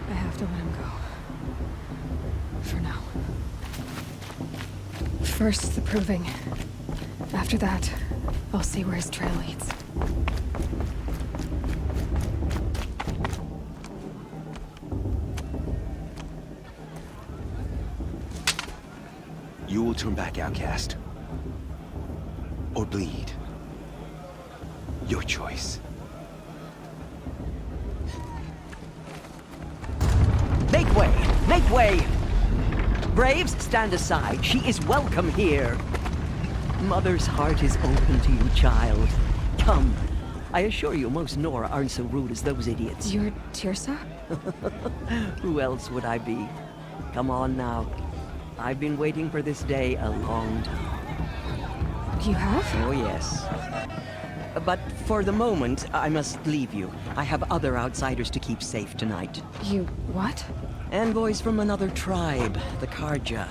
I have to let him go. For now. First, the proving. After that, I'll see where his trail leads. You will turn back, outcast. Or bleed. Your choice. Make way! Make way! Braves, stand aside. She is welcome here. Mother's heart is open to you, child. Come. I assure you, most Nora aren't so rude as those idiots. You're Tirsa? Who else would I be? Come on now. I've been waiting for this day a long time. You have? Oh, yes. But for the moment, I must leave you. I have other outsiders to keep safe tonight. You what? Envoys from another tribe, the Karja.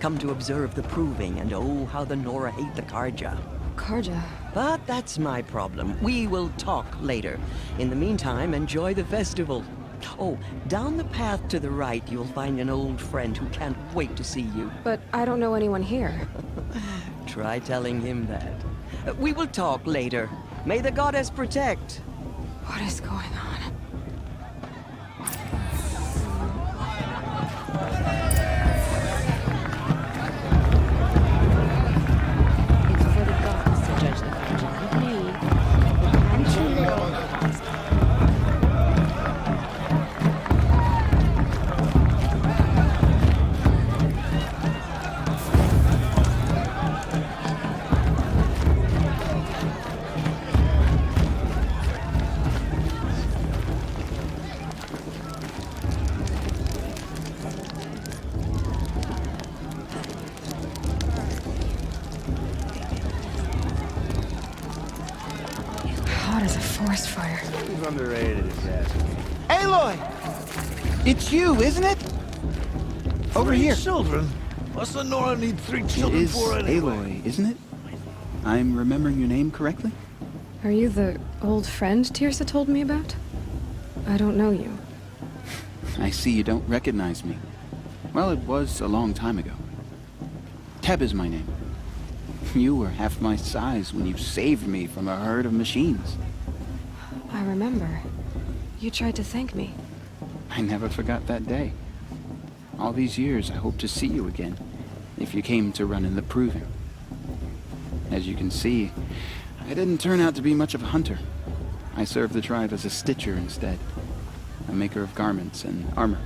Come to observe the proving, and oh, how the Nora hate the Karja. Karja. But that's my problem. We will talk later. In the meantime, enjoy the festival. Oh, down the path to the right, you'll find an old friend who can't wait to see you. But I don't know anyone here. Try telling him that. We will talk later. May the goddess protect. What is going on? It's for the gods to judge the Karja, not me. I'm too little. Hot as a forest fire. Who's underrated at his desk? Aloy! It's you, isn't it? Over here. Children? What's the Nora need 3 It children is for anyway? Aloy, isn't it? I'm remembering your name correctly? Are you the old friend Tirsa told me about? I don't know you. I see you don't recognize me. Well, it was a long time ago. Teb is my name. You were half my size when you saved me from a herd of machines. I remember. You tried to thank me. I never forgot that day. All these years, I hope to see you again, if you came to run in the proving. As you can see, I didn't turn out to be much of a hunter. I served the tribe as a stitcher instead, a maker of garments and armor.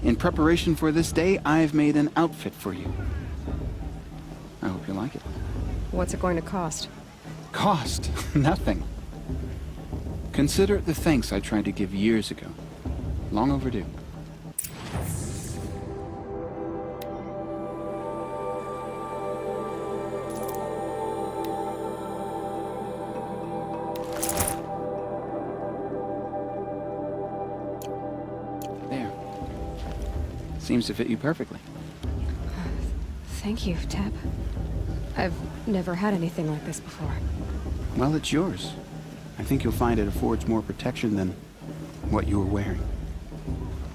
In preparation for this day, I've made an outfit for you. I hope you like it. What's it going to cost? Cost? Nothing. Consider it the thanks I tried to give years ago. Long overdue. There. Seems to fit you perfectly. Thank you, Teb. I've never had anything like this before. Well, it's yours. I think you'll find it affords more protection than what you were wearing.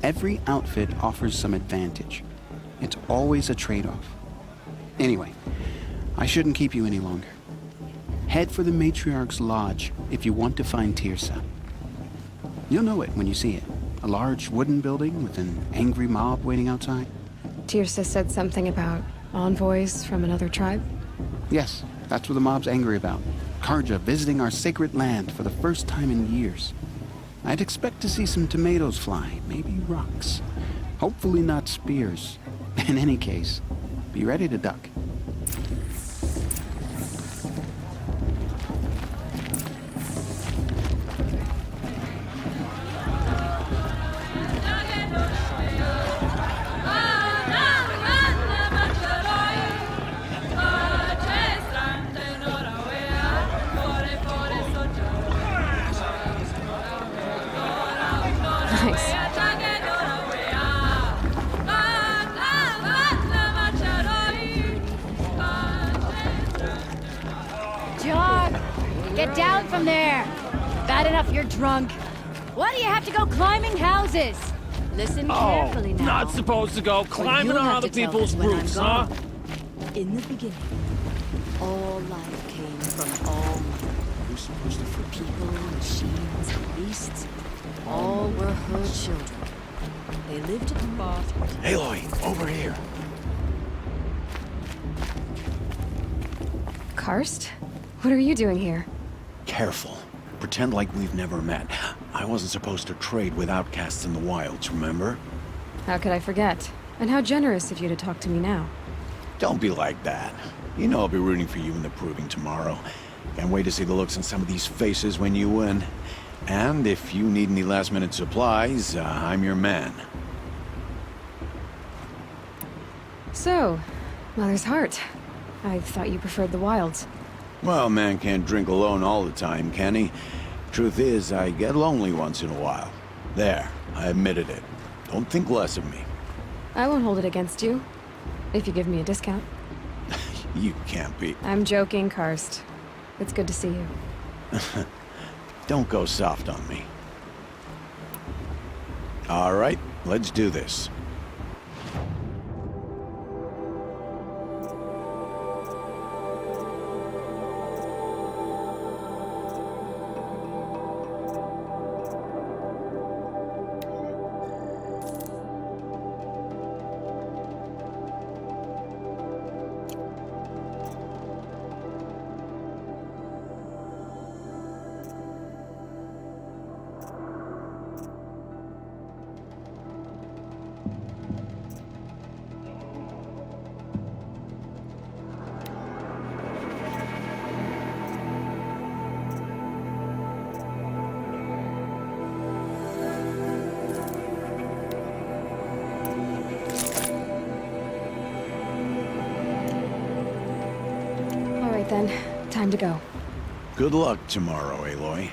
Every outfit offers some advantage. It's always a trade-off. Anyway, I shouldn't keep you any longer. Head for the Matriarch's Lodge if you want to find Tirsa. You'll know it when you see it. A large wooden building with an angry mob waiting outside. Tirsa said something about envoys from another tribe? Yes, that's what the mob's angry about. Karja visiting our sacred land for the first time in years. I'd expect to see some tomatoes fly, maybe rocks. Hopefully not spears. In any case, be ready to duck. Nice. John, get down from there. Bad enough you're drunk. Why do you have to go climbing houses? Listen carefully now. Not supposed to go Or climbing you'll on have other to tell people's this when I'm roofs, huh? gone. In the beginning, all life came from all Who's supposed to forgive? people, machines, and beasts. All were her children. They lived at the bottom. Aloy, over here. Karst? What are you doing here? Careful. Pretend like we've never met. I wasn't supposed to trade with outcasts in the wilds, remember? How could I forget? And how generous of you to talk to me now. Don't be like that. You know I'll be rooting for you in the proving tomorrow. Can't wait to see the looks on some of these faces when you win. And if you need any last-minute supplies, I'm your man. So, Mother's Heart. I thought you preferred the wilds. Well, man can't drink alone all the time, can he? Truth is, I get lonely once in a while. There, I admitted it. Don't think less of me. I won't hold it against you. If you give me a discount. You can't be. I'm joking, Karst. It's good to see you. Don't go soft on me. All right, let's do this. All right then, time to go. Good luck tomorrow, Aloy.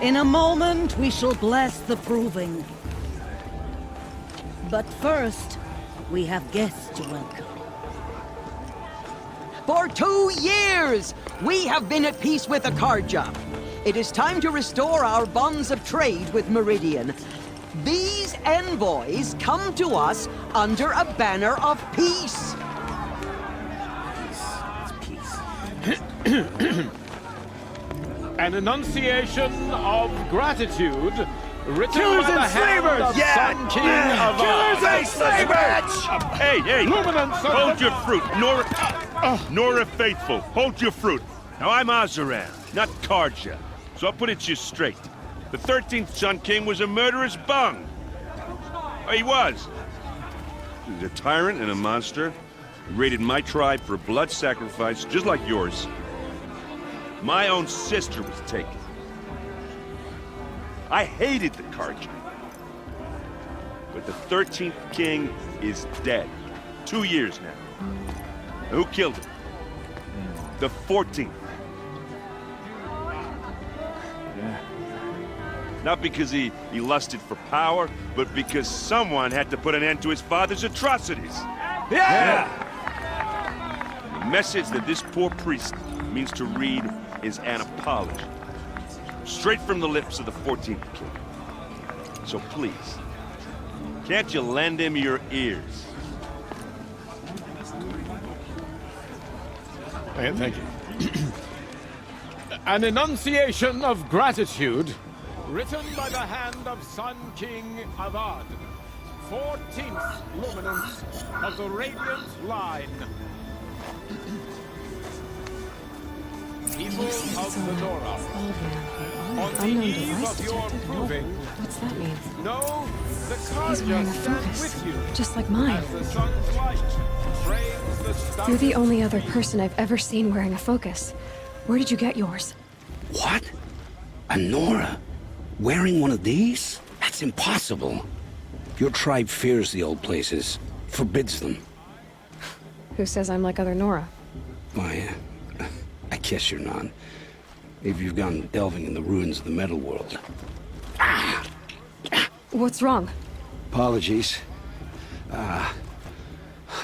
In a moment, we shall bless the proving. But first, we have guests to welcome. For 2 years, we have been at peace with Akarja. It is time to restore our bonds of trade with Meridian. These envoys come to us under a banner of peace. An enunciation of gratitude written Killers by the and hand slavers! of Yeah! Sun King of Killers and slavers! Hey, hey! Luminance of Hold the- your fruit, Nora Faithful. Hold your fruit. Now I'm Azaran, not Karja, so I'll put it to you straight. The 13th Sun King was a murderous bung. Oh, he was. He was a tyrant and a monster. He raided my tribe for blood sacrifice, just like yours. My own sister was taken. I hated the Karja. But the 13th king is dead. 2 years now. Who killed him? The 14th. Not because he lusted for power, but because someone had to put an end to his father's atrocities. Yeah! The message that this poor priest means to read is an apology. Straight from the lips of the 14th king. So please, can't you lend him your ears? Thank you. An enunciation of gratitude written by the hand of Sun King Avad, 14th luminance of the Radiant Line. People of the Nora, on the Unknown eve device of your detected? No. proving, What's that mean? know the He's wearing Karja a stand focus, with you just like mine. as the sun's light frames the stars. You're the only other person I've ever seen wearing a focus. Where did you get yours? What? A Nora? Wearing one of these? That's impossible. Your tribe fears the old places, forbids them. Who says I'm like other Nora? Why, I killed guess you're not. Maybe you've gone delving in the ruins of the metal world. What's wrong? Apologies.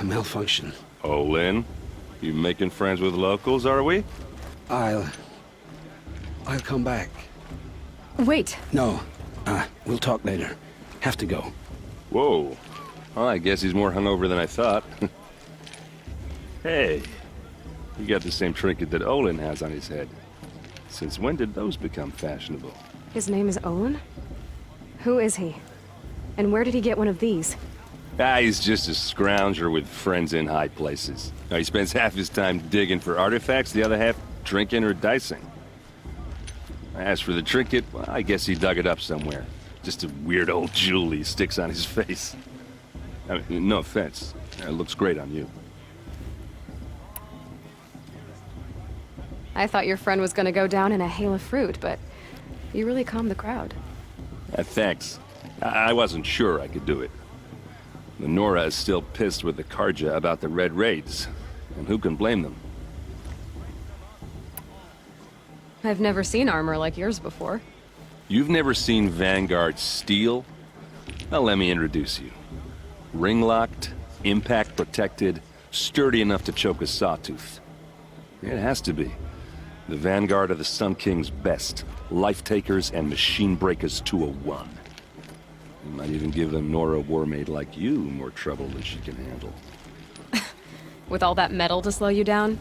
Malfunction. Oh, Lynn? You making friends with locals, are we? I'll come back. Wait. No. We'll talk later. Have to go. Whoa. Well, I guess he's more hungover than I thought. Hey. You got the same trinket that Olin has on his head. Since when did those become fashionable? His name is Owen? Who is he? And where did he get one of these? He's just a scrounger with friends in high places. Now, he spends half his time digging for artifacts, the other half drinking or dicing. As for the trinket, well, I guess he dug it up somewhere. Just a weird old jewel he sticks on his face. I mean, no offense. It looks great on you. I thought your friend was gonna go down in a hail of fruit, but you really calmed the crowd. Thanks. I wasn't sure I could do it. Nora is still pissed with the Karja about the Red Raids, and who can blame them? I've never seen armor like yours before. You've never seen Vanguard steel? Well, let me introduce you. Ring-locked, impact-protected, sturdy enough to choke a sawtooth. It has to be. The Vanguard of the Sun King's best. Life-takers and machine-breakers to a one. You might even give a Nora warmaid like you more trouble than she can handle. With all that metal to slow you down?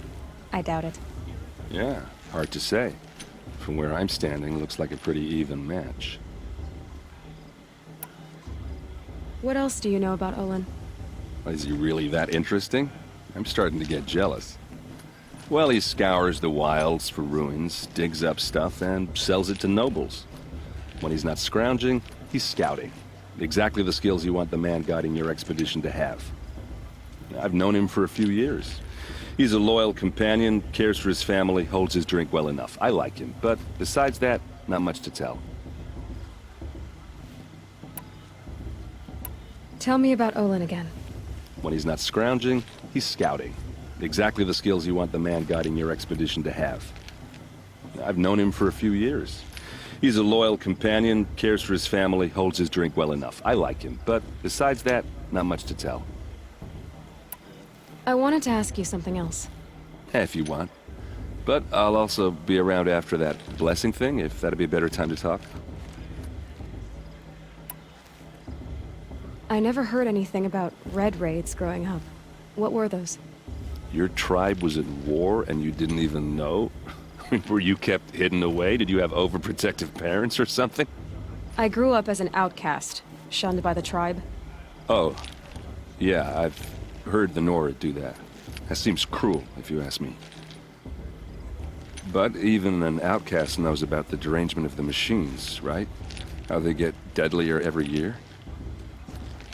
I doubt it. Yeah, hard to say. From where I'm standing, looks like a pretty even match. What else do you know about Olin? Is he really that interesting? I'm starting to get jealous. Well, he scours the wilds for ruins, digs up stuff, and sells it to nobles. When he's not scrounging, he's scouting. Exactly the skills you want the man guiding your expedition to have. I've known him for a few years. He's a loyal companion, cares for his family, holds his drink well enough. I like him, but besides that, not much to tell. Tell me about Olin again. When he's not scrounging, he's scouting. Exactly the skills you want the man guiding your expedition to have. I've known him for a few years. He's a loyal companion, cares for his family, holds his drink well enough. I like him, but besides that, not much to tell. I wanted to ask you something else. If you want. But I'll also be around after that blessing thing, if that'd be a better time to talk. I never heard anything about Red Raids growing up. What were those? Your tribe was at war and you didn't even know? Were you kept hidden away? Did you have overprotective parents or something? I grew up as an outcast, shunned by the tribe. Oh, yeah, I've heard the Nora do that. That seems cruel, if you ask me. But even an outcast knows about the derangement of the machines, right? How they get deadlier every year?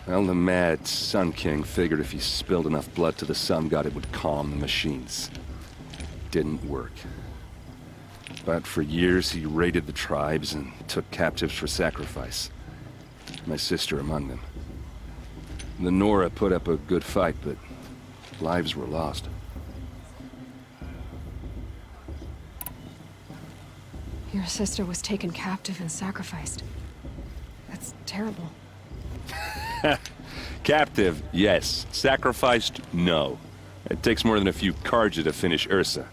Well, the mad Sun King figured if he spilled enough blood to the Sun God, it would calm the machines. Didn't work. But for years, he raided the tribes and took captives for sacrifice. My sister among them. The Nora put up a good fight, but lives were lost. Your sister was taken captive and sacrificed. That's terrible. Captive, yes. Sacrificed, no. It takes more than a few Karja to finish Ursa.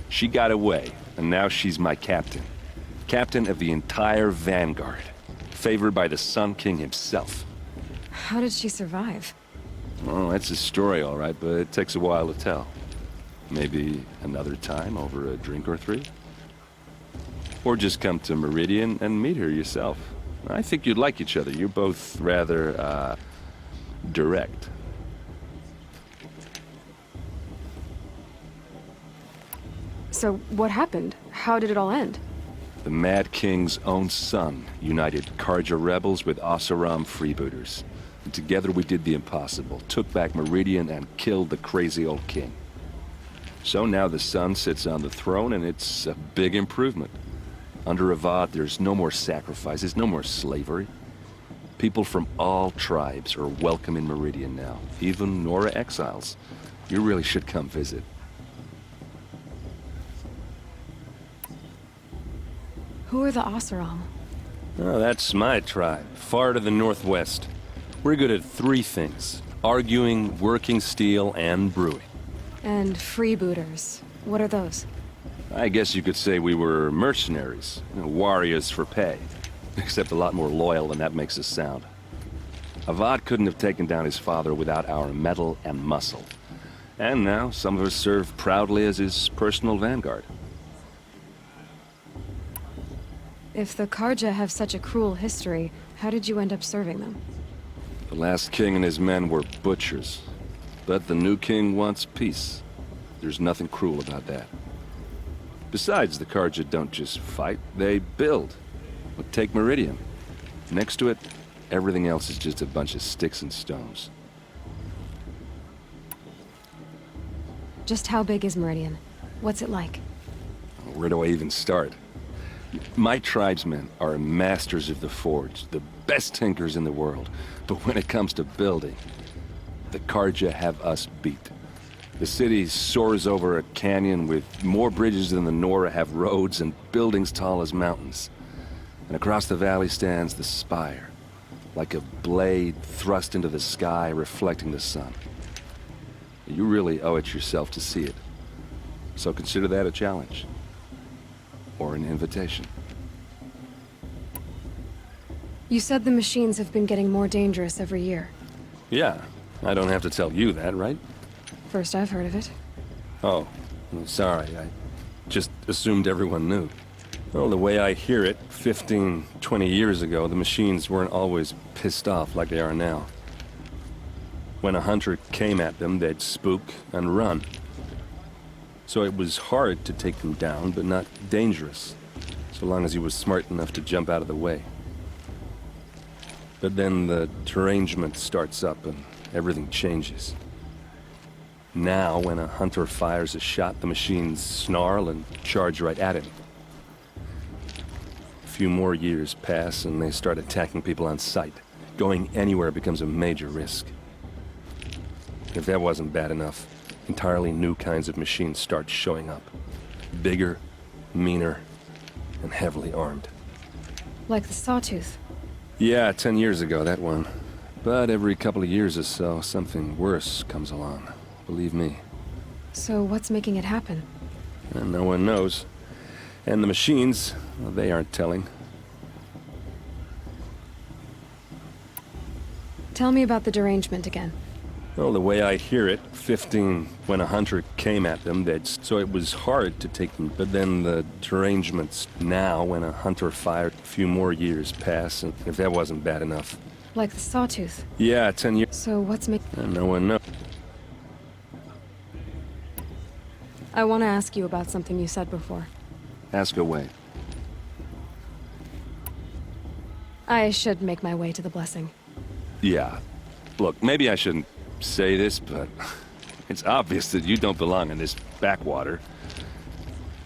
She got away, and now she's my captain. Captain of the entire Vanguard. Favored by the Sun King himself. How did she survive? Oh, that's a story, all right, but it takes a while to tell. Maybe another time over a drink or three? Or just come to Meridian and meet her yourself. I think you'd like each other. You're both rather, direct. So, what happened? How did it all end? The Mad King's own son united Karja rebels with Oseram freebooters. And together we did the impossible, took back Meridian and killed the crazy old king. So now the son sits on the throne and it's a big improvement. Under Avad, there's no more sacrifices, no more slavery. People from all tribes are welcome in Meridian now, even Nora exiles. You really should come visit. Who are the Oseram? Oh, that's my tribe, far to the northwest. We're good at three things: arguing, working steel, and brewing. And freebooters. What are those? I guess you could say we were mercenaries, warriors for pay. Except a lot more loyal than that makes us sound. Avad couldn't have taken down his father without our metal and muscle. And now, some of us serve proudly as his personal vanguard. If the Karja have such a cruel history, how did you end up serving them? The last king and his men were butchers. But the new king wants peace. There's nothing cruel about that. Besides, the Karja don't just fight, they build. But take Meridian. Next to it, everything else is just a bunch of sticks and stones. Just how big is Meridian? What's it like? Where do I even start? My tribesmen are masters of the forge, the best tinkers in the world. But when it comes to building, the Karja have us beat. The city soars over a canyon with more bridges than the Nora have roads and buildings tall as mountains. And across the valley stands the spire, like a blade thrust into the sky reflecting the sun. You really owe it yourself to see it. So consider that a challenge. Or an invitation. You said the machines have been getting more dangerous every year. Yeah, I don't have to tell you that, right? First I've heard of it. Oh, sorry, I just assumed everyone knew. Well, the way I hear it, 15, 20 years ago, the machines weren't always pissed off like they are now. When a hunter came at them, they'd spook and run. So it was hard to take them down, but not dangerous, so long as he was smart enough to jump out of the way. But then the derangement starts up and everything changes. Now, when a hunter fires a shot, the machines snarl and charge right at him. A few more years pass and they start attacking people on sight. Going anywhere becomes a major risk. If that wasn't bad enough, entirely new kinds of machines start showing up. Bigger, meaner, and heavily armed. Like the Sawtooth. Yeah, 10 years ago, that one. But every couple of years or so, something worse comes along. Believe me. So what's making it happen? And no one knows. And the machines, well, they aren't telling. Tell me about the derangement again. Well, the way I hear it, 15, when a hunter came at them, so it was hard to take them. But then the derangements now, when a hunter fired, a few more years pass, and if that wasn't bad enough. Like the Sawtooth. Yeah, 10 years. So what's making... And no one knows. I want to ask you about something you said before. Ask away. I should make my way to the blessing. Yeah. Look, maybe I shouldn't say this, but it's obvious that you don't belong in this backwater.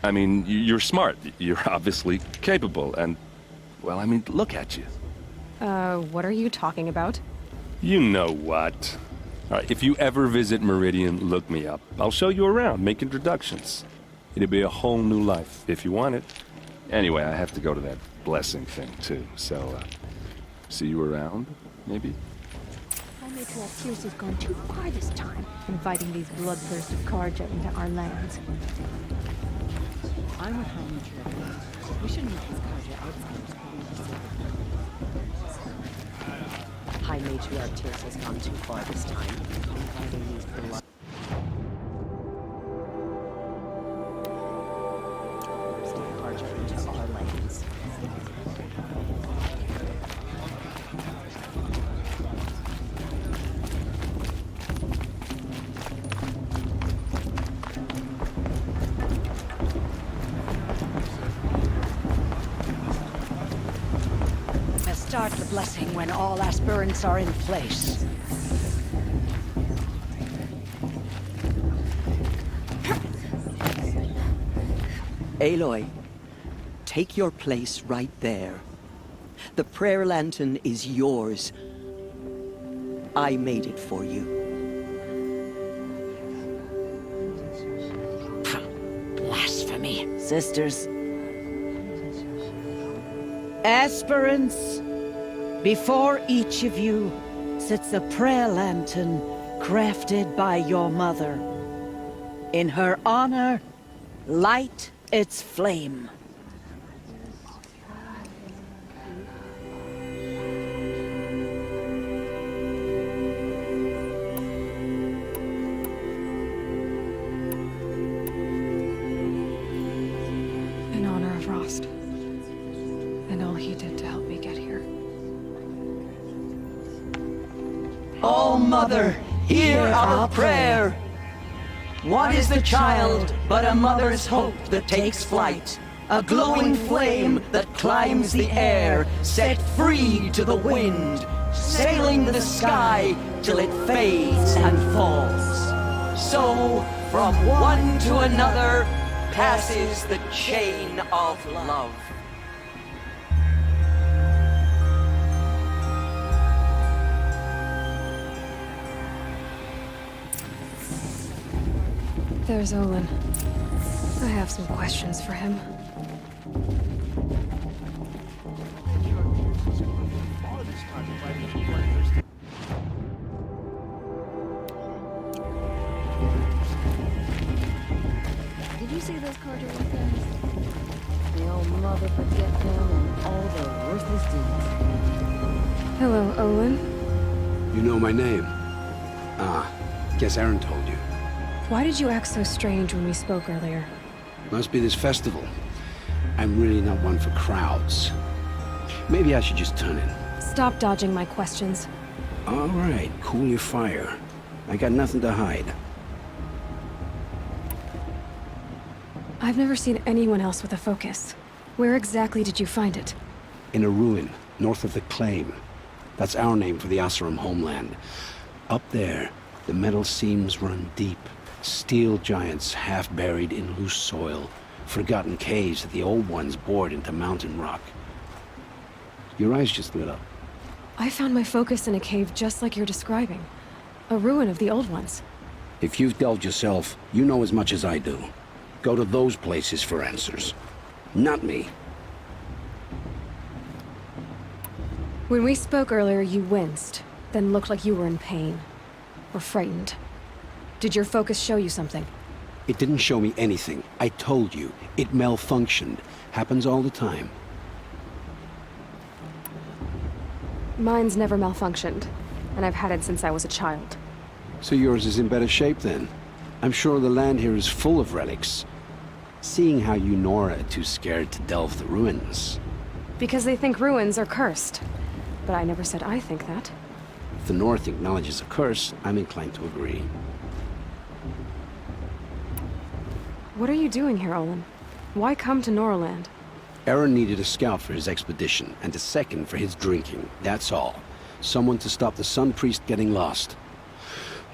I mean, you're smart. You're obviously capable, and, well, I mean, look at you. What are you talking about? You know what. All right, if you ever visit Meridian, look me up. I'll show you around, make introductions. It'll be a whole new life, if you want it. Anyway, I have to go to that blessing thing, too, so, see you around, maybe? Our Tears has gone too far this time, inviting these bloodthirsty Karja into our lands. I'm with High. We shouldn't let these Karja outsiders High Matriarch Tears has gone too far this time, inviting these blood... Karja into our lands. Start the blessing when all aspirants are in place. Aloy, take your place right there. The prayer lantern is yours. I made it for you. Blasphemy. Sisters, Aspirants, before each of you sits a prayer lantern crafted by your mother. In her honor, light its flame. In honor of Rost. And all he did to help me get here. Oh, Mother, hear our prayer. What is the child but a mother's hope that takes flight? A glowing flame that climbs the air, set free to the wind, sailing the sky till it fades and falls. So, from one to another, passes the chain of love. There's Olin. I have some questions for him. Did you see those Carter weekends? The old mother forget them and all their worthless deeds. Hello, Olin. You know my name? Ah, guess Aaron told you. Why did you act so strange when we spoke earlier? Must be this festival. I'm really not one for crowds. Maybe I should just turn in. Stop dodging my questions. All right, cool your fire. I got nothing to hide. I've never seen anyone else with a focus. Where exactly did you find it? In a ruin, north of the Claim. That's our name for the Asuram homeland. Up there, the metal seams run deep. Steel giants half buried in loose soil. Forgotten caves that the old ones bored into mountain rock. Your eyes just lit up. I found my focus in a cave just like you're describing. A ruin of the old ones. If you've delved yourself, you know as much as I do. Go to those places for answers. Not me. When we spoke earlier, you winced, then looked like you were in pain. Or frightened. Did your focus show you something? It didn't show me anything. I told you. It malfunctioned. Happens all the time. Mine's never malfunctioned, and I've had it since I was a child. So yours is in better shape then. I'm sure the land here is full of relics. Seeing how you Nora are too scared to delve the ruins. Because they think ruins are cursed. But I never said I think that. If the North acknowledges a curse, I'm inclined to agree. What are you doing here, Olin? Why come to Noraland? Aaron needed a scout for his expedition, and a second for his drinking. That's all. Someone to stop the Sun Priest getting lost.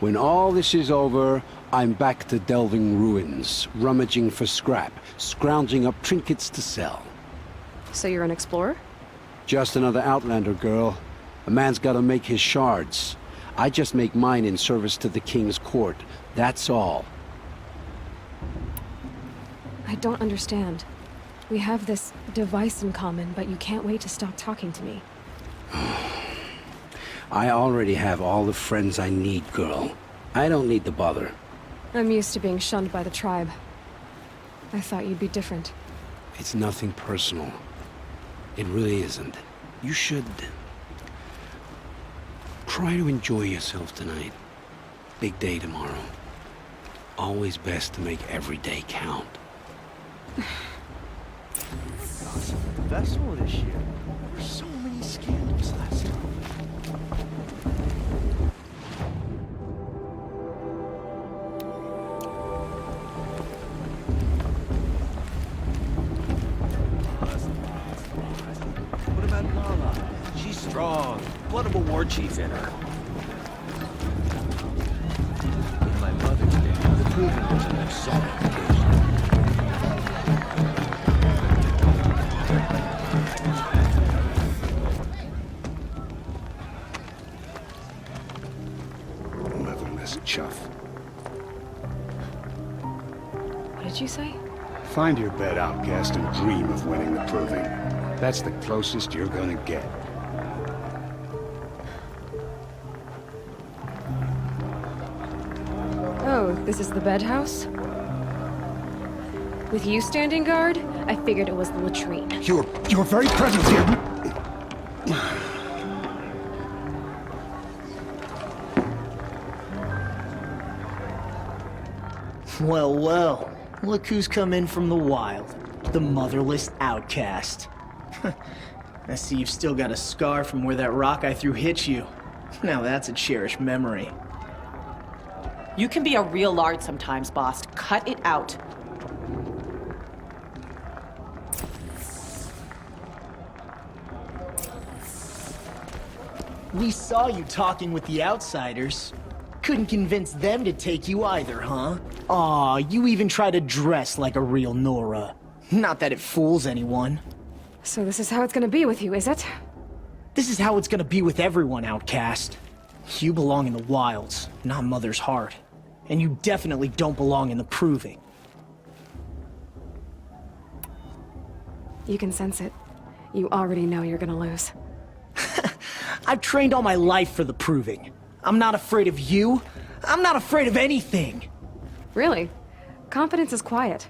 When all this is over, I'm back to delving ruins, rummaging for scrap, scrounging up trinkets to sell. So you're an explorer? Just another Outlander, girl. A man's gotta make his shards. I just make mine in service to the King's court. That's all. I don't understand. We have this device in common, but you can't wait to stop talking to me. I already have all the friends I need, girl. I don't need the bother. I'm used to being shunned by the tribe. I thought you'd be different. It's nothing personal. It really isn't. You should... try to enjoy yourself tonight. Big day tomorrow. Always best to make every day count. The festival this year. There were so many scandals last time. What about Lala? She's strong. Blood of a war chief in her. My Mother's Day, the proving was an solemn occasion. Motherless chuff. What did you say? Find your bed, outcast, and dream of winning the proving. That's the closest you're gonna get. Oh, this is the bed house? With you standing guard, I figured it was the latrine. Your very presence here... Well, well. Look who's come in from the wild. The motherless outcast. I see you've still got a scar from where that rock I threw hit you. Now that's a cherished memory. You can be a real lard sometimes, boss. Cut it out. We saw you talking with the outsiders. Couldn't convince them to take you either, huh? Aw, you even try to dress like a real Nora. Not that it fools anyone. So this is how it's gonna be with you, is it? This is how it's gonna be with everyone, outcast. You belong in the wilds, not Mother's heart. And you definitely don't belong in the proving. You can sense it. You already know you're gonna lose. I've trained all my life for the proving. I'm not afraid of you. I'm not afraid of anything. Really? Confidence is quiet.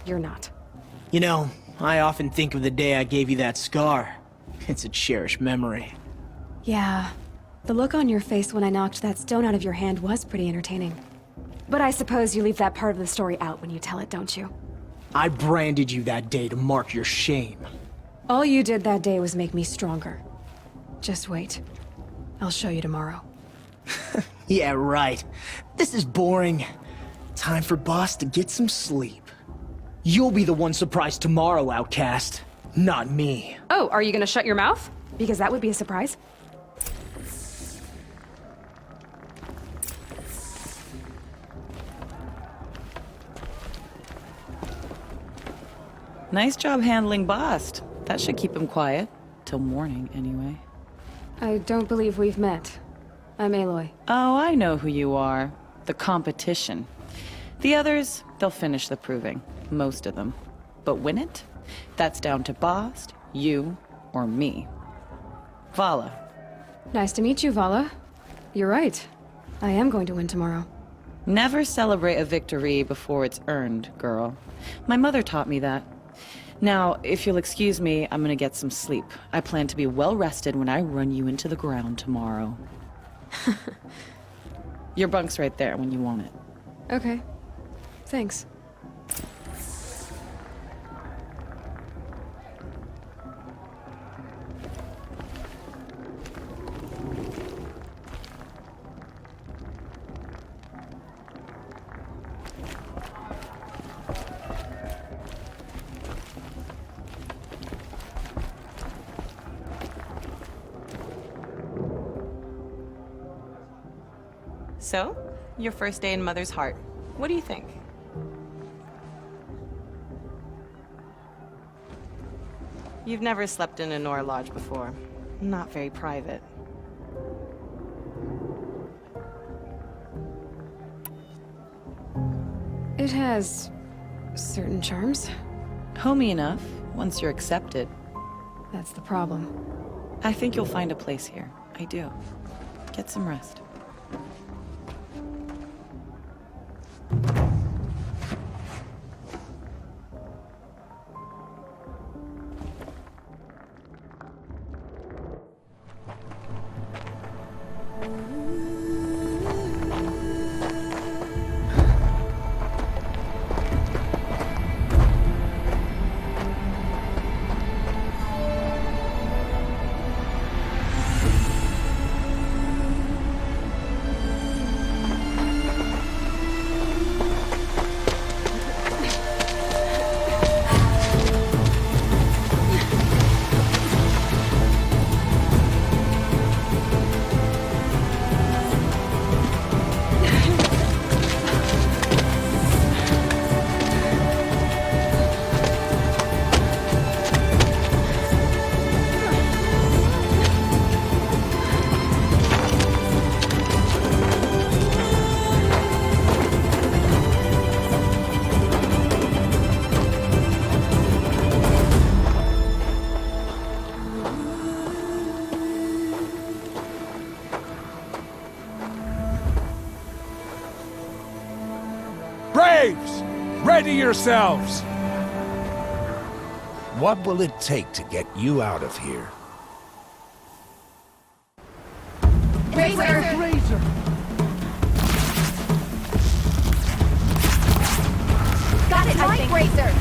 You're not. You know, I often think of the day I gave you that scar. It's a cherished memory. Yeah. The look on your face when I knocked that stone out of your hand was pretty entertaining. But I suppose you leave that part of the story out when you tell it, don't you? I branded you that day to mark your shame. All you did that day was make me stronger. Just wait. I'll show you tomorrow. Yeah, right. This is boring. Time for Boss to get some sleep. You'll be the one surprised tomorrow, outcast. Not me. Oh, are you gonna shut your mouth? Because that would be a surprise. Nice job handling Bast. That should keep him quiet. Till morning, anyway. I don't believe we've met. I'm Aloy. Oh, I know who you are. The competition. The others, they'll finish the proving. Most of them. But win it? That's down to Bast, you, or me. Vala. Nice to meet you, Vala. You're right. I am going to win tomorrow. Never celebrate a victory before it's earned, girl. My mother taught me that. Now, if you'll excuse me, I'm gonna get some sleep. I plan to be well rested when I run you into the ground tomorrow. Your bunk's right there when you want it. Okay. Thanks. So, your first day in Mother's heart. What do you think? You've never slept in a Nora lodge before. Not very private. It has certain charms. Homey enough, once you're accepted. That's the problem. I think you'll find a place here. I do. Get some rest. Steady yourselves! What will it take to get you out of here? Razor! Got it, I think. Razor!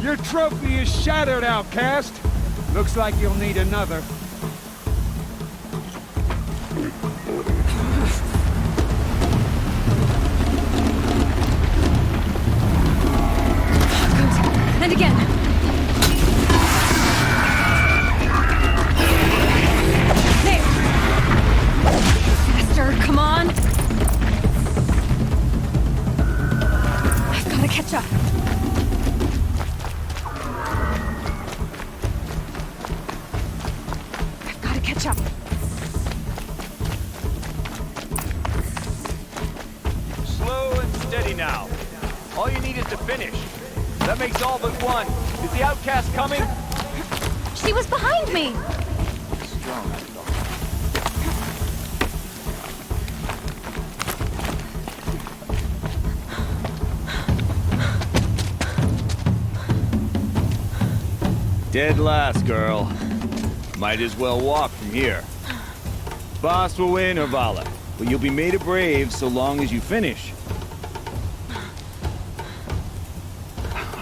Your trophy is shattered, outcast. Looks like you'll need another. Good. And again. There. Faster, come on. I've got to catch up. Catch up. Slow and steady now. All you need is to finish. That makes all but one. Is the outcast coming? She was behind me! Dead last, girl. Might as well walk from here. Boss will win or Vala, but you'll be made a brave so long as you finish.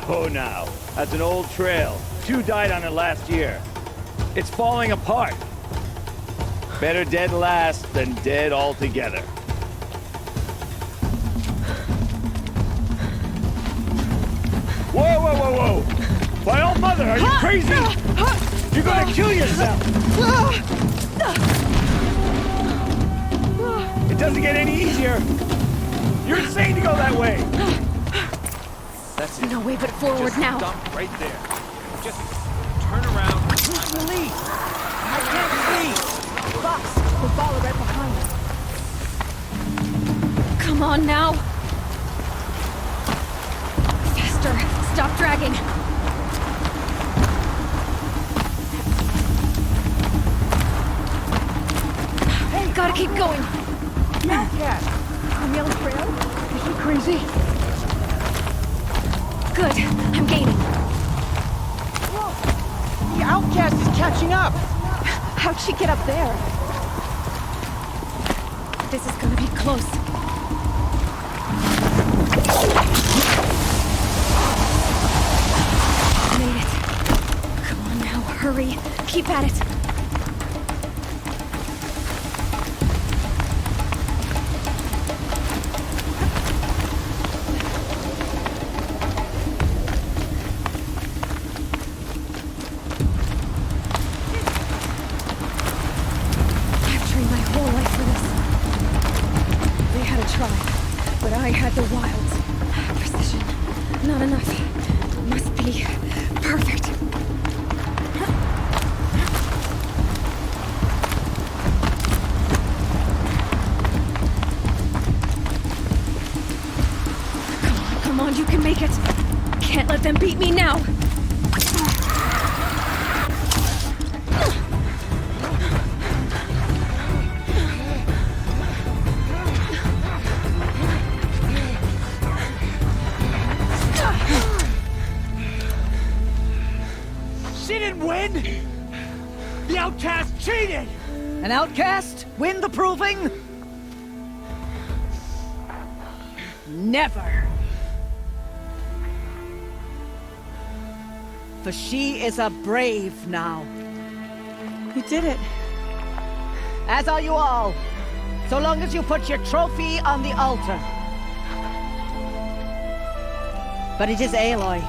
Oh, now, that's an old trail. 2 died on it last year. It's falling apart. Better dead last than dead altogether. Whoa, whoa, whoa, whoa! My old mother, are you crazy? You're gonna kill yourself! It doesn't get any easier! You're insane to go that way! That's it. No way but forward Just now. Stop right there. Just turn around. Who's the lead? I can't see! Fox, the baller right behind us. Come on now. Faster. Stop dragging. Gotta keep going. The outcast! On the other trail? Is she crazy? Good. I'm gaining. Whoa! The outcast is catching up! How'd she get up there? This is gonna be close. Made it. Come on now, hurry. Keep at it. But I had the wilds. Precision. Not enough. Must be perfect. Come on, you can make it. Can't let them beat me now. The outcast cheated! An outcast? Win the proving? Never. For she is a brave now. You did it. As are you all. So long as you put your trophy on the altar. But it is Aloy.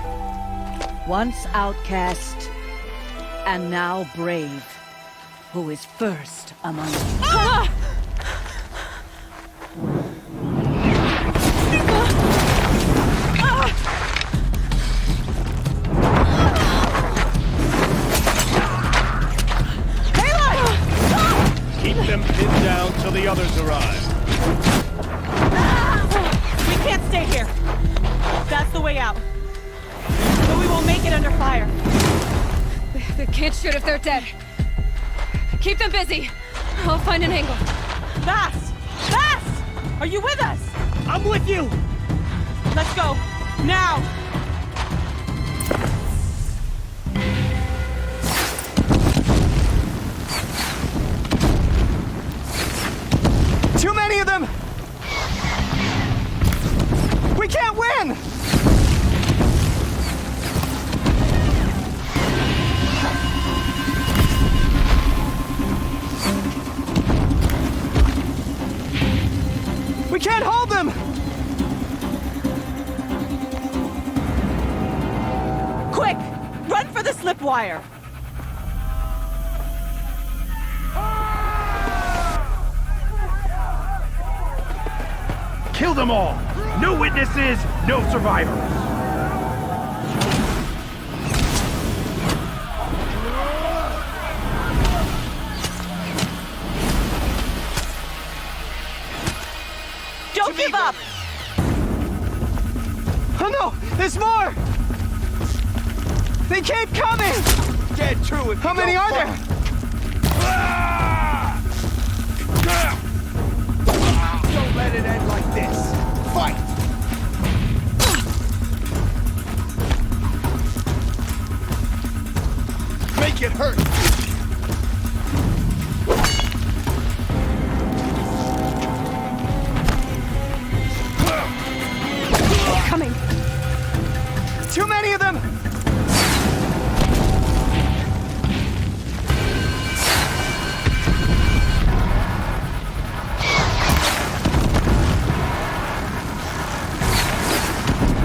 Once outcast, and now brave, who is first among you. Ah! the others arrive. We can't stay here. That's the way out. But we won't make it under fire. They can't shoot if they're dead. Keep them busy. I'll find an angle. Fast! Fast! Are you with us? I'm with you! Let's go. Now! Too many of them! We can't win! We can't hold them! Quick! Run for the slip wire! Kill them all! No witnesses, no survivors! Don't give up! Oh no! There's more! They keep coming! Dead true if How many are there? Don't let it end like this! Fight! Make it hurt! Coming. Too many of them!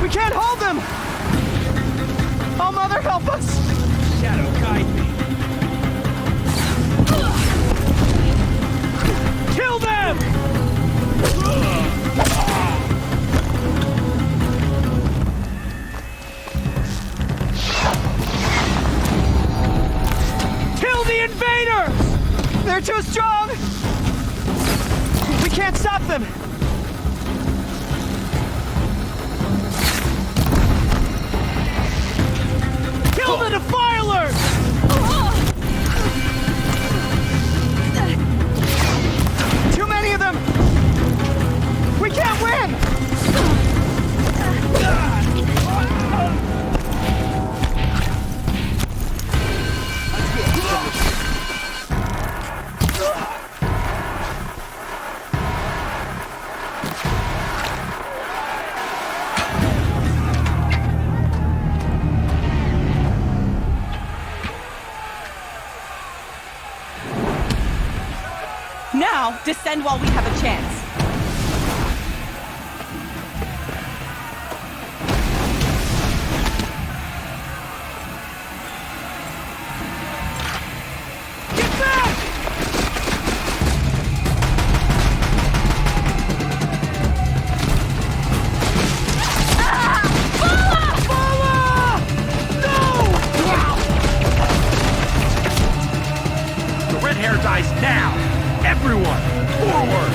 We can't hold them! Oh, Mother, help us! Shadow, guide me! Kill them! Kill the invaders! They're too strong! We can't stop them! Kill the defilers! Too many of them! We can't win! Now, descend while we have a chance. Get back! The red hair dies now! Everyone, forward!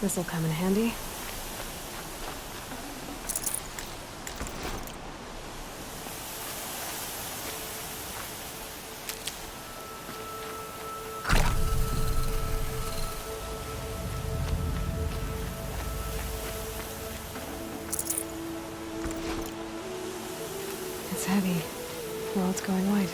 This'll come in handy. It's heavy. Well, it's going white.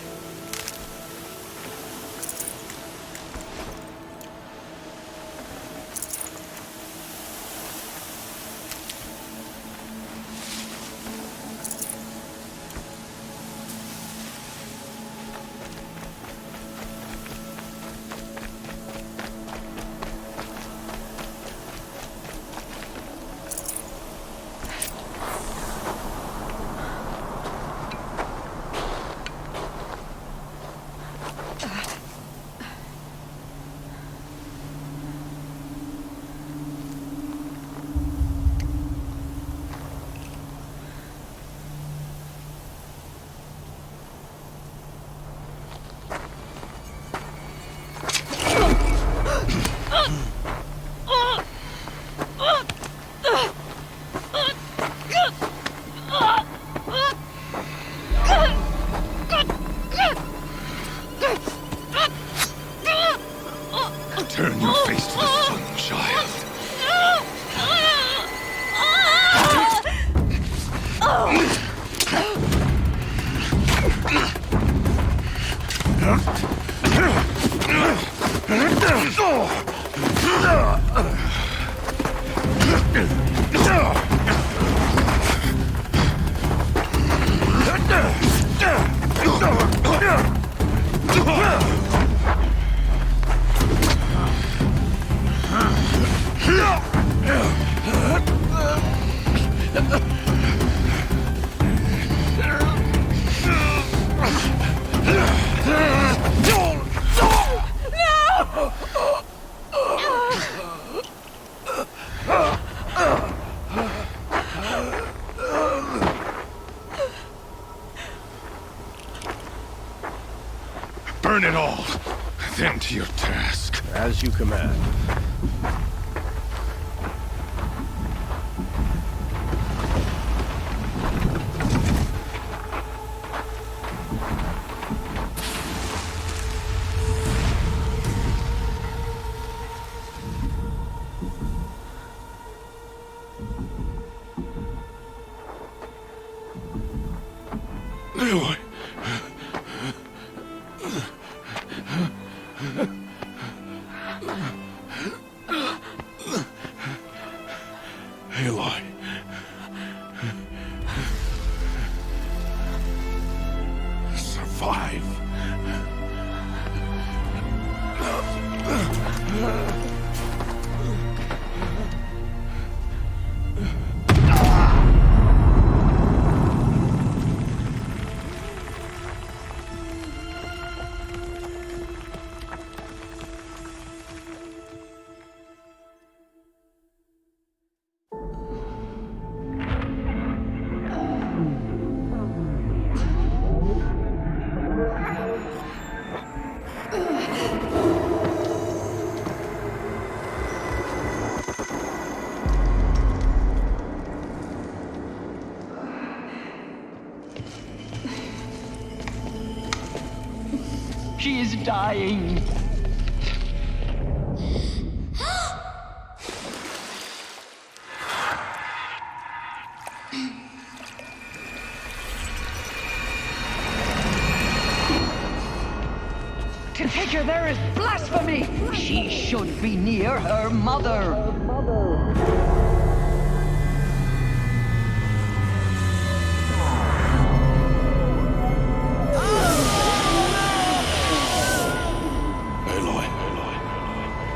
Turn your face to the sun, child. Burn it all, then to your task. As you command. Aloy. Aloy. Survive. She is dying. To take her there is blasphemy. She should be near her mother.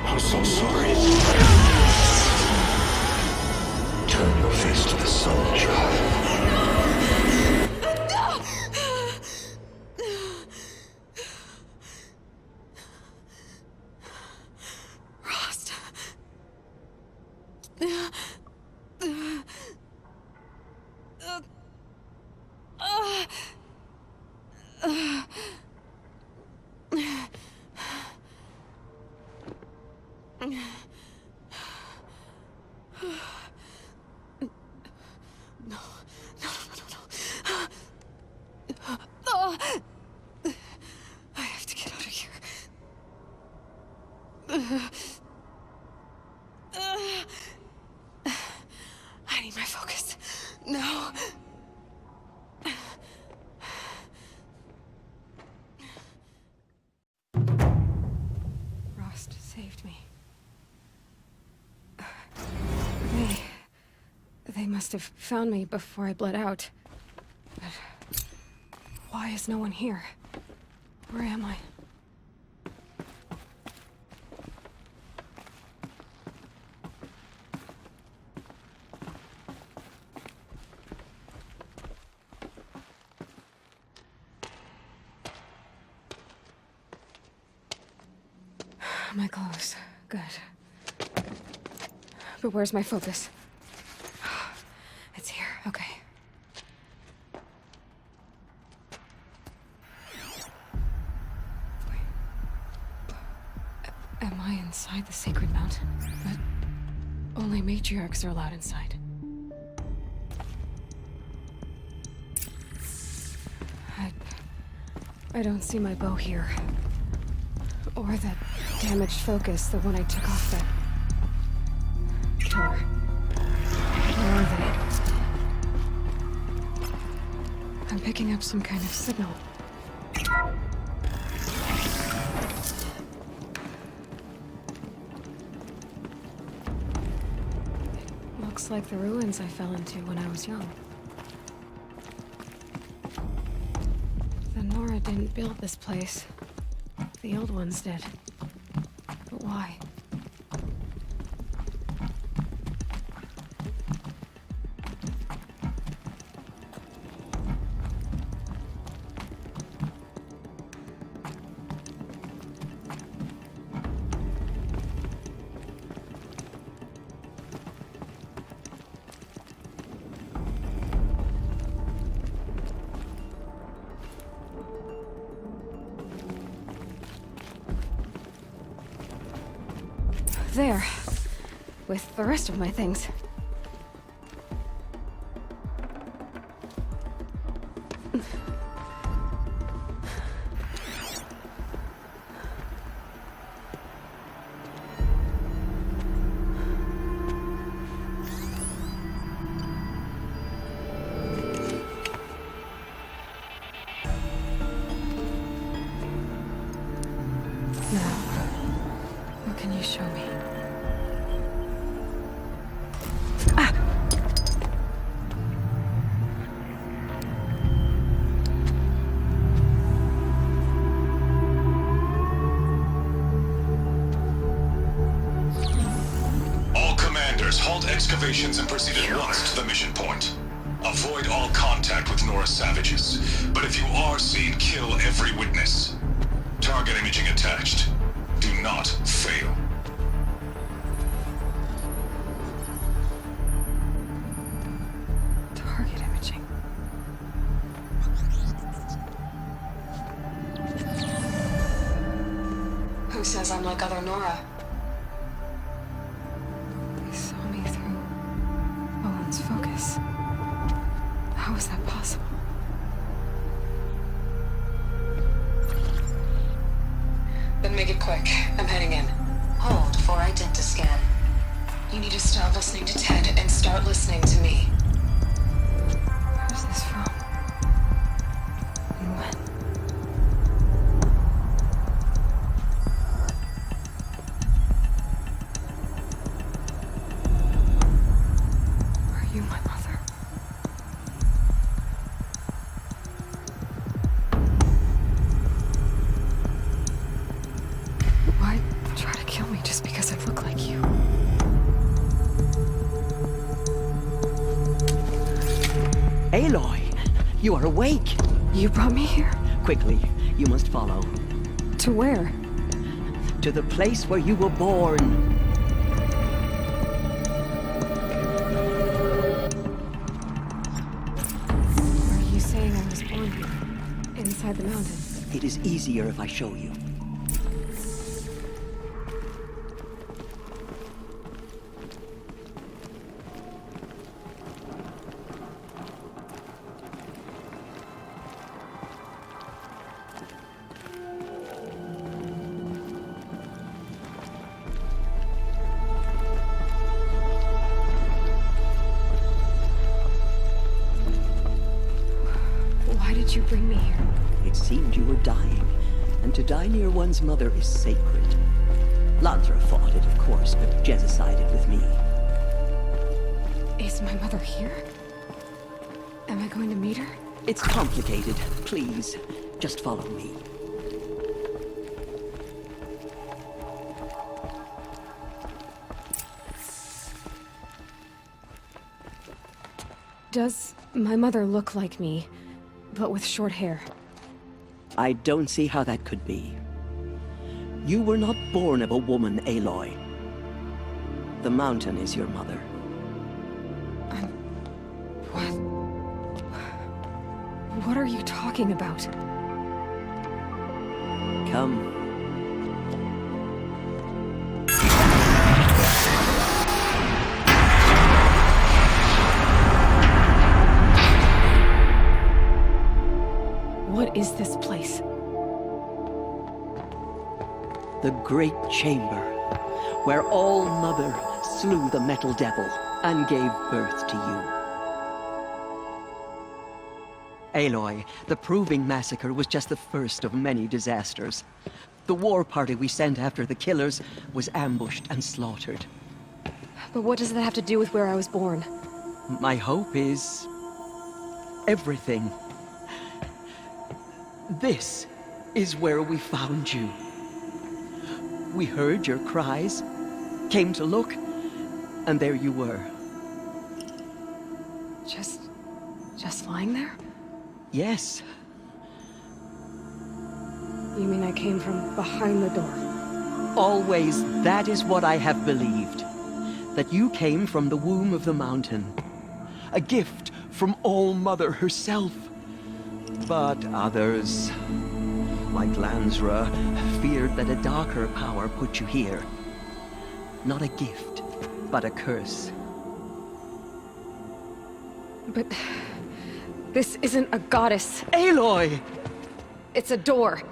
I'm so sorry. Turn your face to the sun, child. Rost. I have to get out of here. I need my focus. No. Rost saved me. They must have found me before I bled out. But why is no one here? Where am I? My clothes. Good. But where's my focus? It's here. Okay. Wait. Am I inside the sacred mountain? But only matriarchs are allowed inside. I don't see my bow here. Or that damaged focus, the one I took off the killer. Where are they? I'm picking up some kind of signal. It looks like the ruins I fell into when I was young. The Nora didn't build this place. The old ones did. But why? There. With the rest of my things. What can you show me? All commanders, halt excavations and proceed at once to the mission point. Avoid all contact with Nora savages, but if you are seen, kill every witness. Target imaging attached. Do not fail. Target imaging. Who says I'm like other Nora? They saw me through Owen's focus. How is that possible? Then make it quick. I'm heading in. Hold for identiscan. You need to stop listening to Ted and start listening to me. Where's this from? And when? Are you my mother? Why try to kill me just because I look like you? Aloy, you are awake. You brought me here? Quickly, you must follow. To where? To the place where you were born. Are you saying I was born here? Inside the mountain? It is easier if I show you. seemed you were dying, and to die near one's mother is sacred. Lantra fought it, of course, but Jezza sided with me. Is my mother here? Am I going to meet her? It's complicated. Please, just follow me. Does my mother look like me, but with short hair? I don't see how that could be. You were not born of a woman, Aloy. The mountain is your mother. What are you talking about? Come. What is this place? The Great Chamber, where All-Mother slew the Metal Devil and gave birth to you. Aloy, the Proving Massacre was just the first of many disasters. The war party we sent after the killers was ambushed and slaughtered. But what does that have to do with where I was born? My hope is... everything. This is where we found you. We heard your cries, came to look, and there you were. Just lying there? Yes. You mean I came from behind the door? Always, that is what I have believed. That you came from the womb of the mountain. A gift from All-Mother herself. But others, like Lansra, feared that a darker power put you here. Not a gift, but a curse. But... this isn't a goddess. Aloy! It's a door.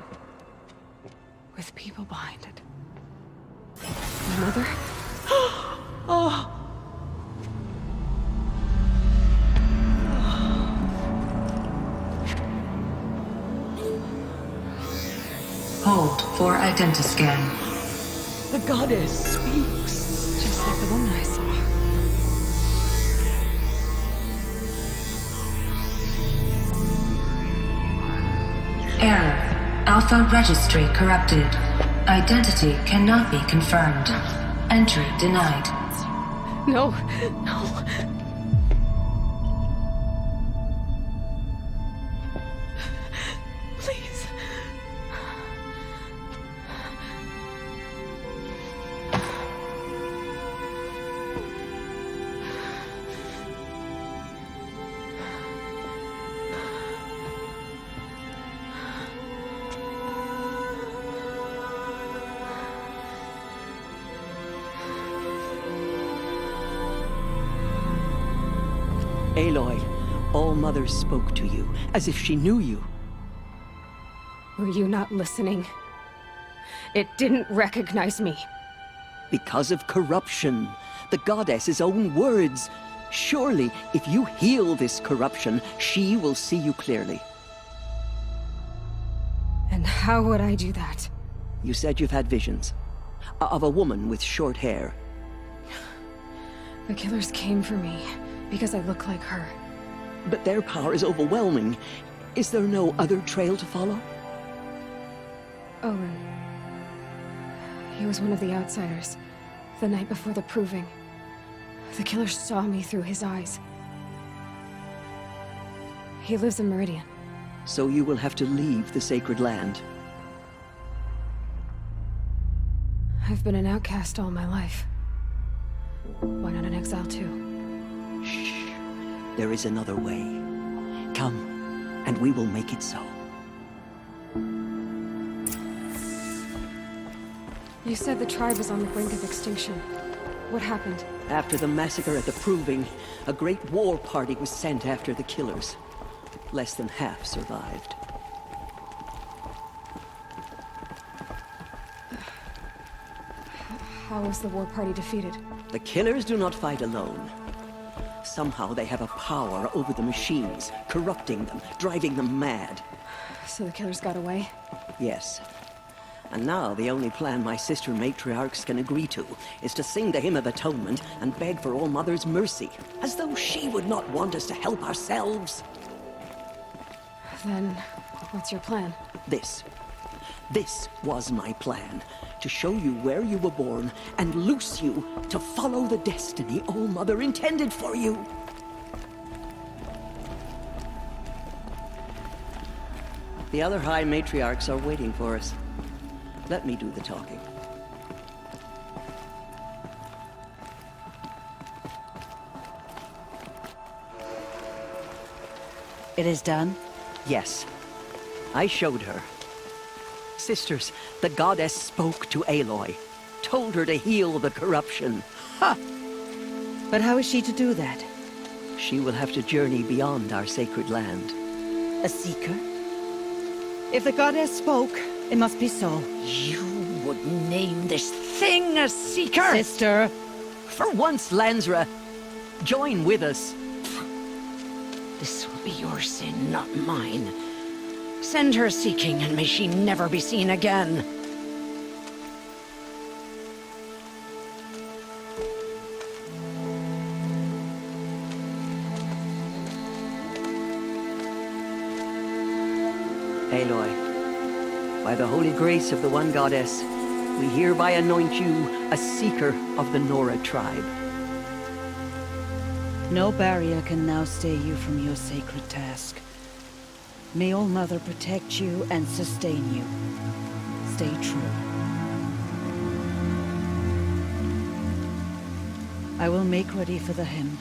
With people behind it. My mother? Oh! Hold for identiscan. The goddess speaks. Just like the woman I saw. Error. Alpha registry corrupted. Identity cannot be confirmed. Entry denied. No, no. Please. Aloy, All-Mother spoke to you, as if she knew you. Were you not listening? It didn't recognize me. Because of corruption. The goddess's own words. Surely, if you heal this corruption, she will see you clearly. And how would I do that? You said you've had visions. Of a woman with short hair. The killers came for me, because I look like her. But their power is overwhelming. Is there no other trail to follow? Owen. He was one of the outsiders, the night before the Proving. The killers saw me through his eyes. He lives in Meridian. So you will have to leave the sacred land. I've been an outcast all my life. Why not an exile too? Shh. There is another way. Come, and we will make it so. You said the tribe is on the brink of extinction. What happened? After the massacre at the Proving, a great war party was sent after the killers. Less than half survived. How was the war party defeated? The killers do not fight alone. Somehow they have a power over the machines, corrupting them, driving them mad. So the killers got away? Yes. And now the only plan my sister matriarchs can agree to is to sing the Hymn of Atonement and beg for All Mother's mercy, as though she would not want us to help ourselves. Then, what's your plan? This was my plan. To show you where you were born and loose you to follow the destiny All Mother intended for you. The other High Matriarchs are waiting for us. Let me do the talking. It is done? Yes. I showed her. Sisters, the goddess spoke to Aloy, told her to heal the corruption. Ha! But how is she to do that? She will have to journey beyond our sacred land. A seeker? If the goddess spoke, it must be so. You would name this thing a seeker? Sister! For once, Lansra, join with us. This will be your sin, not mine. Send her seeking, and may she never be seen again. Aloy, by the holy grace of the one goddess, we hereby anoint you a seeker of the Nora tribe. No barrier can now stay you from your sacred task. May All Mother protect you and sustain you. Stay true. I will make ready for the hymn.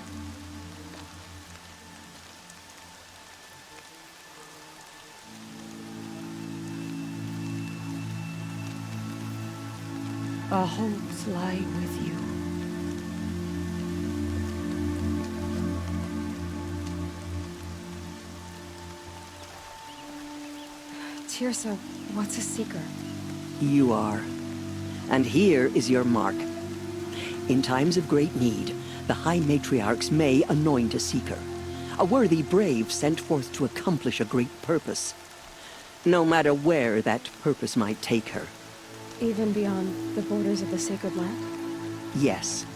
Our hopes lie with you. Tirsa, what's a seeker? You are. And here is your mark. In times of great need, the High Matriarchs may anoint a seeker. A worthy brave sent forth to accomplish a great purpose. No matter where that purpose might take her. Even beyond the borders of the sacred land? Yes.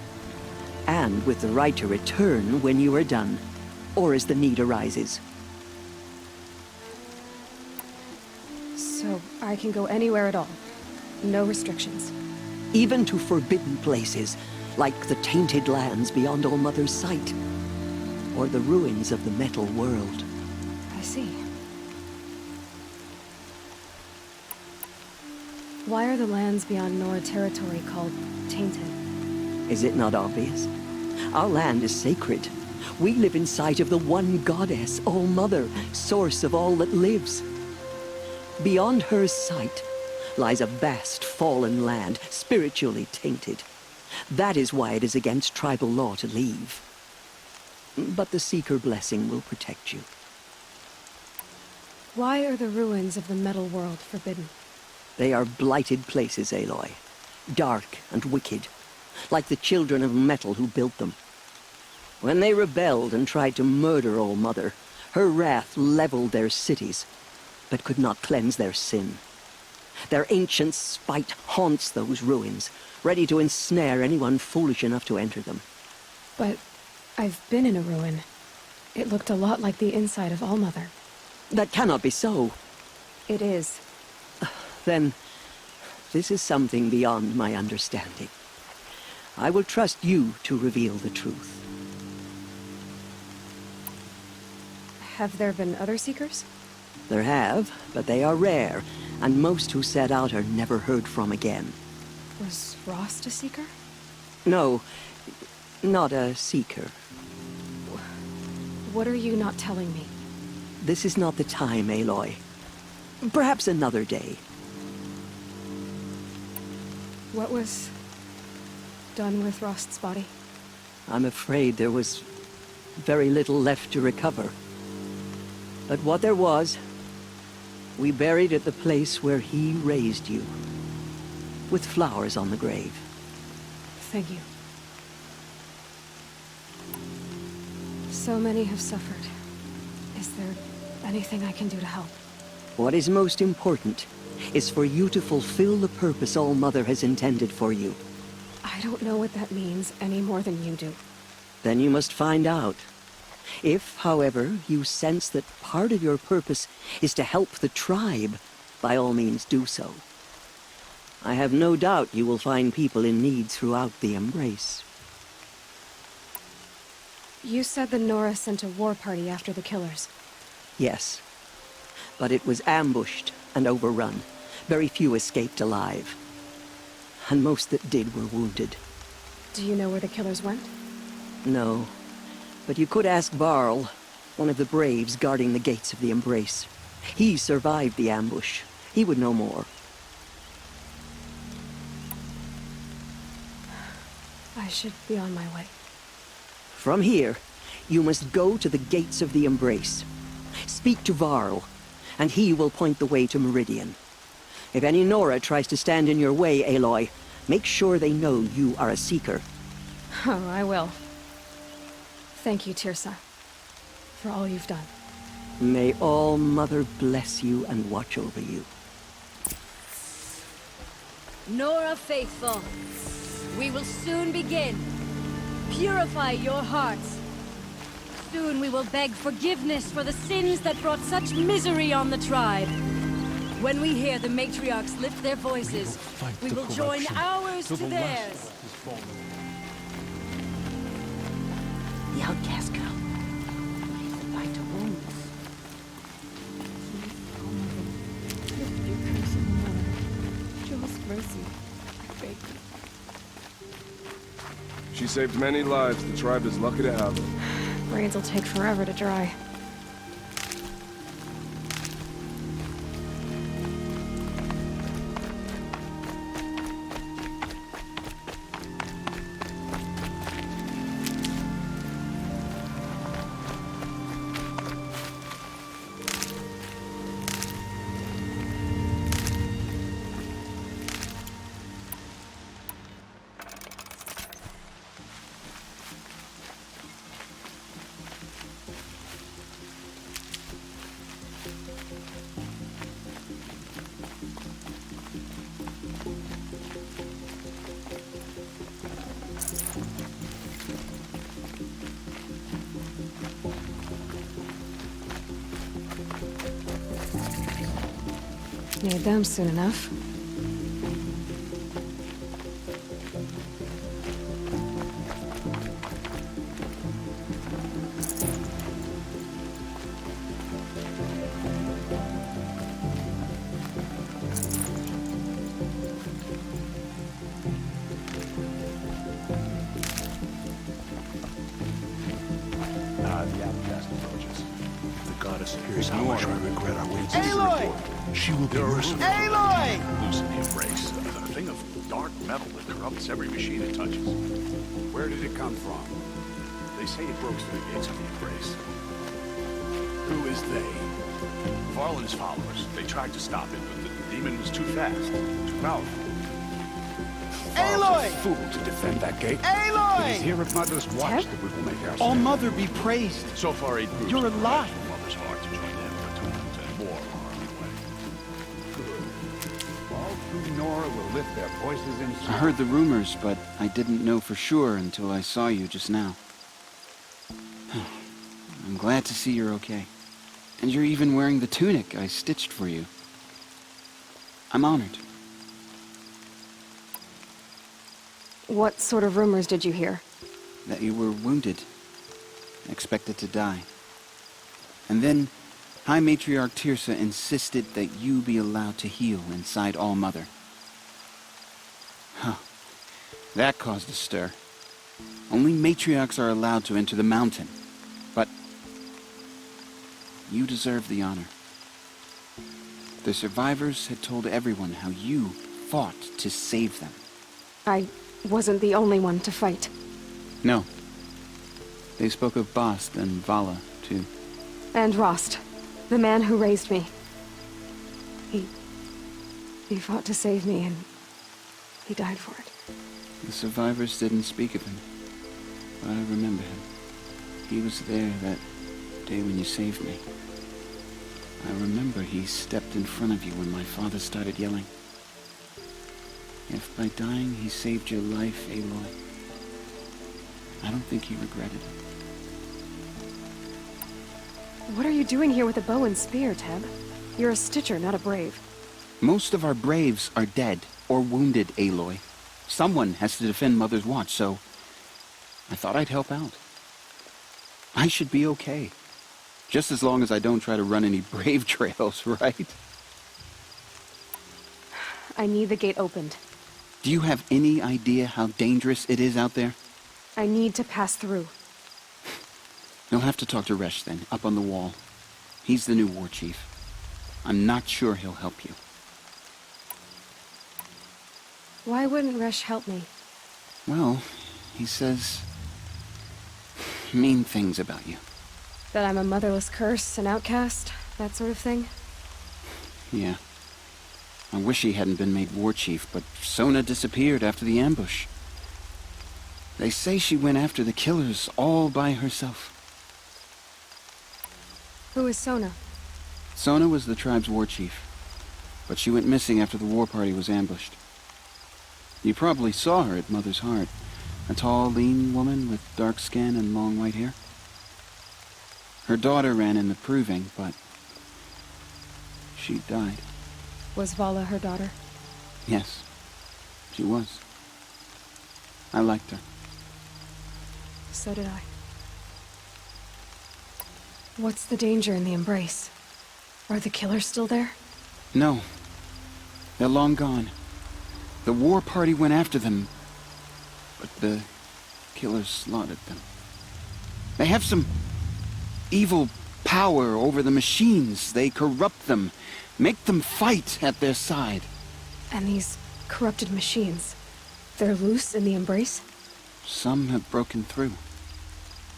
And with the right to return when you are done, or as the need arises. So I can go anywhere at all? No restrictions? Even to forbidden places, like the tainted lands beyond All Mother's sight. Or the ruins of the metal world. I see. Why are the lands beyond Nora territory called tainted? Is it not obvious? Our land is sacred. We live in sight of the one goddess, All Mother, source of all that lives. Beyond her sight lies a vast fallen land, spiritually tainted. That is why it is against tribal law to leave. But the Seeker blessing will protect you. Why are the ruins of the metal world forbidden? They are blighted places, Aloy. Dark and wicked, like the children of metal who built them. When they rebelled and tried to murder All Mother, her wrath leveled their cities, but could not cleanse their sin. Their ancient spite haunts those ruins, ready to ensnare anyone foolish enough to enter them. But I've been in a ruin. It looked a lot like the inside of All Mother. That cannot be so. It is. Then, this is something beyond my understanding. I will trust you to reveal the truth. Have there been other Seekers? There have, but they are rare, and most who set out are never heard from again. Was Rost a Seeker? No, not a Seeker. What are you not telling me? This is not the time, Aloy. Perhaps another day. What was done with Rost's body? I'm afraid there was very little left to recover. But what there was, we buried at the place where he raised you, with flowers on the grave. Thank you. So many have suffered. Is there anything I can do to help? What is most important is for you to fulfill the purpose All-Mother has intended for you. I don't know what that means any more than you do. Then you must find out. If, however, you sense that part of your purpose is to help the tribe, by all means do so. I have no doubt you will find people in need throughout the Embrace. You said the Nora sent a war party after the killers. Yes. But it was ambushed and overrun. Very few escaped alive. And most that did were wounded. Do you know where the killers went? No. But you could ask Varl, one of the Braves guarding the gates of the Embrace. He survived the ambush. He would know more. I should be on my way. From here, you must go to the gates of the Embrace. Speak to Varl, and he will point the way to Meridian. If any Nora tries to stand in your way, Aloy, make sure they know you are a Seeker. Oh, I will. Thank you, Tirsa, for all you've done. May All-Mother bless you and watch over you. Nora faithful, we will soon begin. Purify your hearts. Soon we will beg forgiveness for the sins that brought such misery on the tribe. When we hear the matriarchs lift their voices, we will join ours to theirs. The outcast girl. The fight to wounds. Lift your curse on Mother. Show us mercy, I beg you. She saved many lives. The tribe is lucky to have her. Braids will take forever to dry. Need them soon enough. The outcast approaches. The goddess hears how Ignore much we her. regret our ways. Aloy! She will be merciful. Aloy! Loose in the Embrace. A thing of dark metal that corrupts every machine it touches. Where did it come from? They say it broke through the gates of the Embrace. Who is they? Varl and his followers. They tried to stop it, but the demon was too fast, too powerful. Aloy! A fool to defend that gate. Aloy! It is here at Mother's watch that we will make our All stand. Mother be praised. So far, 8 groups. You're alive. Mother's heart to join them, but 210 more are on the way. All true Nora will lift their voices in I heard the rumors, but I didn't know for sure until I saw you just now. I'm glad to see you're okay. And you're even wearing the tunic I stitched for you. I'm honored. What sort of rumors did you hear? That you were wounded, expected to die. And then High Matriarch Tirsa insisted that you be allowed to heal inside All-Mother. Huh. That caused a stir. Only matriarchs are allowed to enter the mountain. But you deserve the honor. The survivors had told everyone how you fought to save them. I wasn't the only one to fight. No. They spoke of Bast and Vala, too. And Rost, the man who raised me. He fought to save me, and he died for it. The survivors didn't speak of him, but I remember him. He was there that day when you saved me. I remember he stepped in front of you when my father started yelling. If by dying he saved your life, Aloy, I don't think he regretted it. What are you doing here with a bow and spear, Teb? You're a Stitcher, not a Brave. Most of our Braves are dead or wounded, Aloy. Someone has to defend Mother's Watch, so I thought I'd help out. I should be okay. Just as long as I don't try to run any Brave trails, right? I need the gate opened. Do you have any idea how dangerous it is out there? I need to pass through. You'll have to talk to Resh then, up on the wall. He's the new war chief. I'm not sure he'll help you. Why wouldn't Resh help me? Well, he says mean things about you. That I'm a motherless curse, an outcast, that sort of thing? Yeah. I wish he hadn't been made war chief, but Sona disappeared after the ambush. They say she went after the killers all by herself. Who is Sona? Sona was the tribe's war chief, but she went missing after the war party was ambushed. You probably saw her at Mother's Heart. A tall, lean woman with dark skin and long white hair. Her daughter ran in the proving, but she died. Was Vala her daughter? Yes, she was. I liked her. So did I. What's the danger in the embrace? Are the killers still there? No. They're long gone. The war party went after them, but the killers slaughtered them. They have some evil power over the machines. They corrupt them, make them fight at their side. And these corrupted machines, they're loose in the embrace? Some have broken through.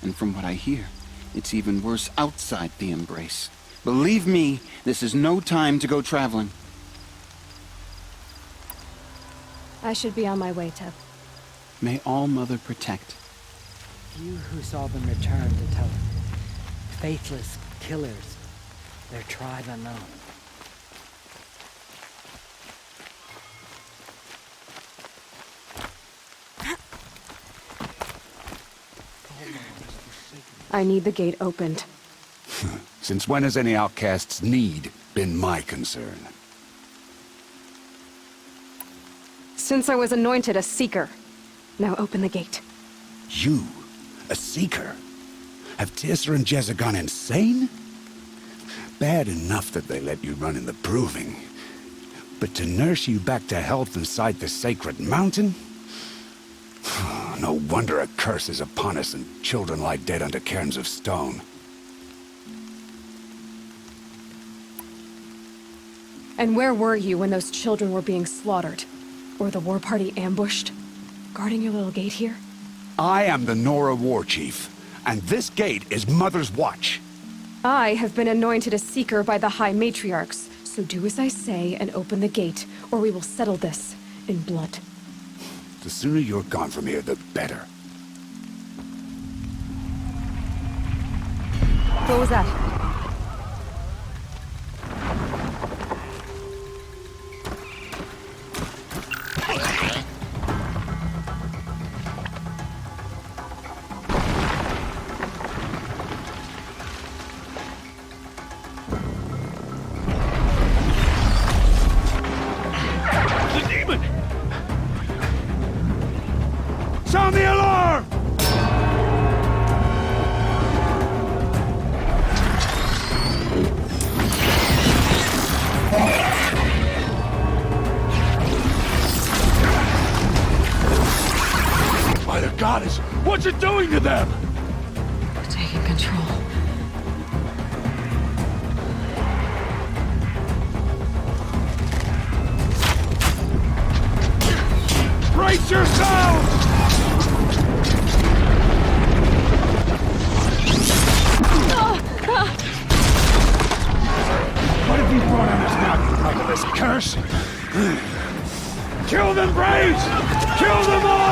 And from what I hear, it's even worse outside the embrace. Believe me, this is no time to go traveling. I should be on my way, Teb. May All-Mother protect. You who saw them return to tell faithless killers, their tribe unknown. I need the gate opened. Since when has any outcast's need been my concern? Since I was anointed a Seeker. Now open the gate. You? A Seeker? Have Tissa and Jezza gone insane? Bad enough that they let you run in the proving. But to nurse you back to health inside the sacred mountain? No wonder a curse is upon us and children lie dead under cairns of stone. And where were you when those children were being slaughtered? Or the war party ambushed? Guarding your little gate here? I am the Nora War Chief, and this gate is Mother's Watch. I have been anointed a Seeker by the High Matriarchs, so do as I say and open the gate, or we will settle this in blood. The sooner you're gone from here, the better. What was that? Sound the alarm! By the goddess, what's it doing to them? Taking control. Brace yourselves! What have you brought on us now, you motherless curse? Kill them, Braves! Kill them all!